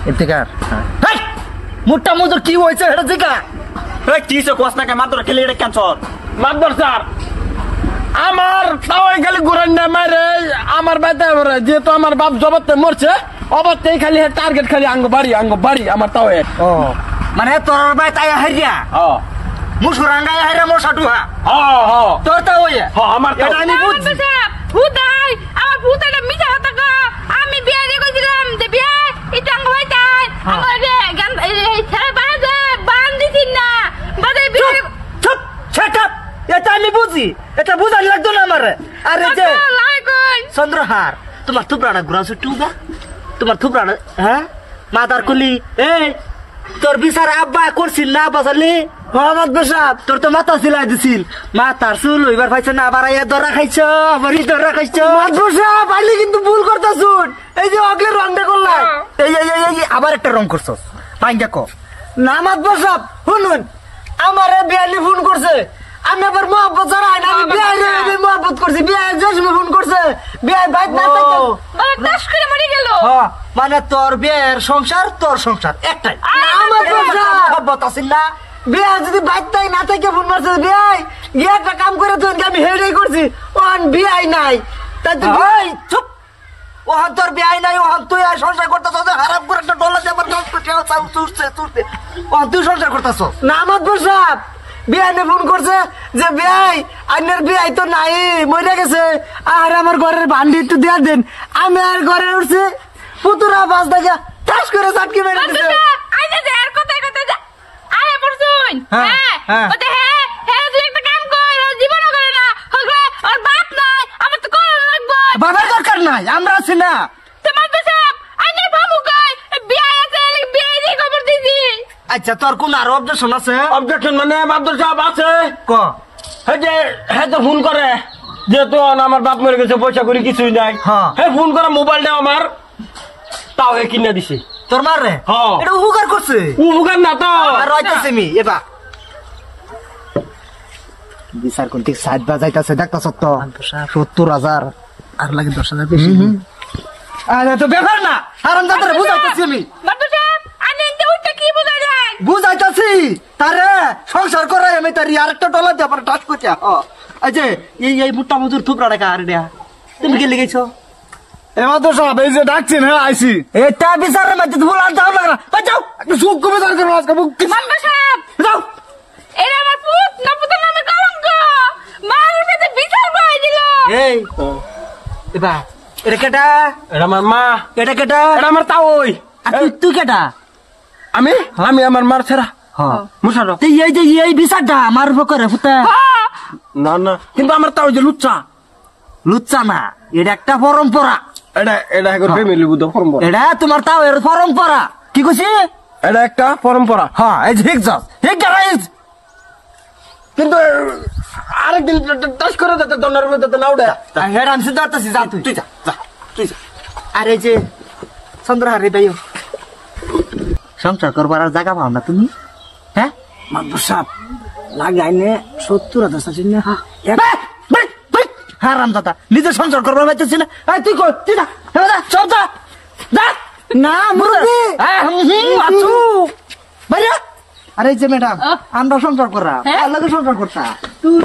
এতেকার মোটা মজুর কি হয়েছে এটা জিকা কিসে কোস না কে মাত্র খেলে এটা ক্যান্সার মাতবার স্যার আমার তাও খালি ঘুরান না মারে আমার বাইতে যেহেতু আমার বাপ জবাতে মরছে অবাতেই খালি টার্গেট খালি আঙ্গ বাড়ি আমার তাও ও মানে তোর ভাই তাই হারিয়া মুসুরাঙ্গায় হারিয়া মোর সাটু তোর তা ওই আমার এটা আমি বুঝছি ভূতাই আমার ভূতাটা মিছা কথা কো আমি বিয়ে দিয়ে কইছিলাম যে বিয়ে এটা আঙ্গ ভাই তাই আমার গান এই ছেলে বাজে বান দিছিস না বাজে বিয়ে চুপ শাট আপ এটা আমি বুঝি এটা বুঝান লাগতো না আমার আরে যে চন্দ্রহার তোমার থুপড়াটা ঘুরা ছুটুবা তোমার থুপড়াটা হ্যাঁ মাদার কুলি এই তোর বিচার আব্বা করছিল না বাজালি মোহাম্মদ বেসাব তোর তো মাথা সিলাই দিছিল মাথার চুল এবার পাইছে না আবার আইয়া দরা খাইছ আবার দরা খাইছ মাদবসাব আইলি কিন্তু ভুল করতাছুন এই যে অগলে রংটা করলাম এই আবার একটা রং করছস পাইন দেখো না মাদবসাব শুনুন আমারে বিয়ালি ফোন করছে আমি আবার মোহাম্মদ ছাড়া আমি বিয়ে মোহাম্মদ করছি বিয়ে জসমে ফোন করছে বিয়ে বাইত না থাকে দাস করে মরে গেল মানে তোর বিয়ের সংসার তোর সংসার একটাই আমার মোহাম্মদ আছিস না বিয়ে যদি বাইতাই না থেকে ফোন মারছে বিয়ে গিয়ে একটা কাম করে তুই আমি হেডেই করছি ওহান বিয়ে নাই তাই তুই ভাই চুপ ওহান তোর বিয়ে নাই ওহান তুই আর সংসার করতেছ হারাম করে একটা ডলার দিয়ে আমার তুলতে ওহান তুই সংসার করতেছ না আমার বসাব বিয়ানে ফোন করছে যে বিয়াই আইনের বিয়াই তো নাই মরে গেছে আর আমার ঘরের ভান্ডি একটু দেয়া দেন আমি আর ঘরে উঠছি পুতুরা বাস দেখা টাস করে চাটকি মেরে দিছে আইনা দে আর কথা যা আরে পড়ছুন হ্যাঁ ওতে হ্যাঁ তুই একটা কাম কর জীবন করে না হগলে আর বাপ নাই আমার তো করা লাগবে বাবার দরকার নাই আমরা আছি না তোমার বেশাব আইনের বাবু কই বিয়ে আছে বিয়ে দিয়ে খবর দিছি আচ্ছা তোর কোন আর অবজেকশন আছে অবজেকশন মানে মাদবর সাহেব আছে ক হ্যাঁ তো ফোন করে যেহেতু আমার বাপ মরে গেছে পয়সা করি কিছুই নাই হ্যাঁ ফোন করে মোবাইলটা আমার তাও কিনে দিছে তোর মার রে এটা উপকার করছে উপকার না তো আর রইতেছে মি এবা বিচার কোনটি সাইড বাজাইতাছে দেখতাছ তো ৭০,০০০ আর লাগে ১০,০০০ বেশি আরে তো ব্যাপার না হারাম দাদারে বুঝাইতাছি আমি বাবু সাহেব আনে এতে উঠে কি বুঝা যায় বুঝাইতাছি তারে সংসার করে আমি তার আরেকটা ডলার দিয়ে আবার টাচ করছি এই যে এই মোটা মজুর থুপড়া টাকা আর দেয়া তুমি কি লিখেছো এবার তো সব এই যে ডাকছেন হ্যাঁ আইসি এটা বিচারের মধ্যে ভুল আনতে হবে না যাও একটু সূক্ষ্ম বিচার করবো আজকে বাবু সাহেব যাও এরা আমার পুত না পুতের নামে কলঙ্ক মার সাথে বিচার করে দিল এই এবা এটা কেটা এটা আমার মা এটা কেটা এটা আমার তাও ওই তুই কেটা আমি আমার মার ছেড়া মুসারো এই যে এই বিচারটা আমার করে ফুটা না না কিন্তু আমার তাও যে লুচ্চা না এটা একটা পরম্পরা এটা ফ্যামিলি বুদ্ধ পরম্পরা এটা তোমার তাও এর পরম্পরা কি কইছি এটা একটা পরম্পরা হ্যাঁ এই যে কিন্তু আরেকদিন টাচ করে দিতে দন্ডার মধ্যে না উঠে হেড আমি সিদ্ধ করতেছি যা তুই যা আরে যে চন্দ্রহারে ভাইও সংসার করবার আর জায়গা পাও না তুমি হ্যাঁ মাদবর সাহেব লাগে আইনে ৭০,০০০ চাচ্ছি না হারাম দাদা নিজে সংসার করবার পাইতেছি না তুই কর তুই যা চল যা না মুরব্বি আছু ভাইয়া আরে যে ম্যাডাম আমরা সংসার করা আল্লাহকে সংসার করতা তুই